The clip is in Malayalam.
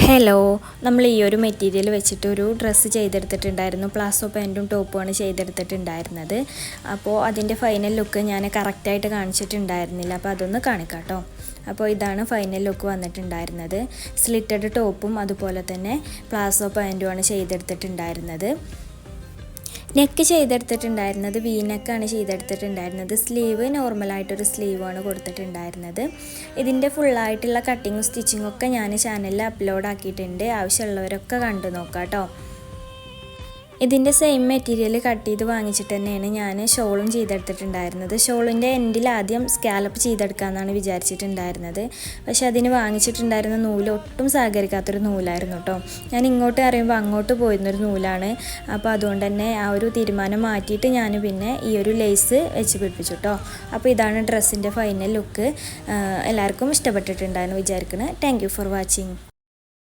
ഹലോ, നമ്മൾ ഈ ഒരു മെറ്റീരിയൽ വെച്ചിട്ട് ഒരു ഡ്രസ്സ് ചെയ്തെടുത്തിട്ടുണ്ടായിരുന്നു. പ്ലാസോ പാൻറ്റും ടോപ്പുമാണ് ചെയ്തെടുത്തിട്ടുണ്ടായിരുന്നത്. അപ്പോൾ അതിൻ്റെ ഫൈനൽ ലുക്ക് ഞാൻ കറക്റ്റായിട്ട് കാണിച്ചിട്ടുണ്ടായിരുന്നില്ല. അപ്പോൾ അതൊന്ന് കാണിക്കാം കേട്ടോ. അപ്പോൾ ഇതാണ് ഫൈനൽ ലുക്ക് വന്നിട്ടുണ്ടായിരുന്നത്. സ്ലിറ്റഡ് ടോപ്പും അതുപോലെ തന്നെ പ്ലാസോ പാൻറ്റുമാണ് ചെയ്തെടുത്തിട്ടുണ്ടായിരുന്നത്. നെക്ക് ചെയ്തെടുത്തിട്ടുണ്ടായിരുന്നത് നെക്കാണ് ചെയ്തെടുത്തിട്ടുണ്ടായിരുന്നത്. സ്ലീവ് നോർമലായിട്ടൊരു സ്ലീവാണ് കൊടുത്തിട്ടുണ്ടായിരുന്നത്. ഇതിൻ്റെ ഫുള്ളായിട്ടുള്ള കട്ടിങ്ങും സ്റ്റിച്ചിങ്ങും ഒക്കെ ഞാൻ ചാനലിൽ അപ്ലോഡ് ആക്കിയിട്ടുണ്ട്. ആവശ്യമുള്ളവരൊക്കെ കണ്ടു നോക്കാം കേട്ടോ. ഇതിൻ്റെ സെയിം മെറ്റീരിയൽ കട്ട് ചെയ്ത് വാങ്ങിച്ചിട്ട് തന്നെയാണ് ഞാൻ ഷോളും ചെയ്തെടുത്തിട്ടുണ്ടായിരുന്നത്. ഷോളിൻ്റെ എൻഡിൽ ആദ്യം സ്കാലപ്പ് ചെയ്തെടുക്കാമെന്നാണ് വിചാരിച്ചിട്ടുണ്ടായിരുന്നത്. പക്ഷേ അതിന് വാങ്ങിച്ചിട്ടുണ്ടായിരുന്ന നൂല് ഒട്ടും സഹകരിക്കാത്തൊരു നൂലായിരുന്നു കേട്ടോ. ഞാൻ ഇങ്ങോട്ട് അറിയുമ്പോൾ അങ്ങോട്ട് പോയിരുന്നൊരു നൂലാണ്. അപ്പോൾ അതുകൊണ്ട് തന്നെ ആ ഒരു തീരുമാനം മാറ്റിയിട്ട് ഞാൻ പിന്നെ ഈ ഒരു ലേസ് വെച്ച് പിടിപ്പിച്ചു കേട്ടോ. അപ്പോൾ ഇതാണ് ഡ്രസ്സിൻ്റെ ഫൈനൽ ലുക്ക്. എല്ലാവർക്കും ഇഷ്ടപ്പെട്ടിട്ടുണ്ടായിരുന്നു വിചാരിക്കുന്നത്. Thank you for watching.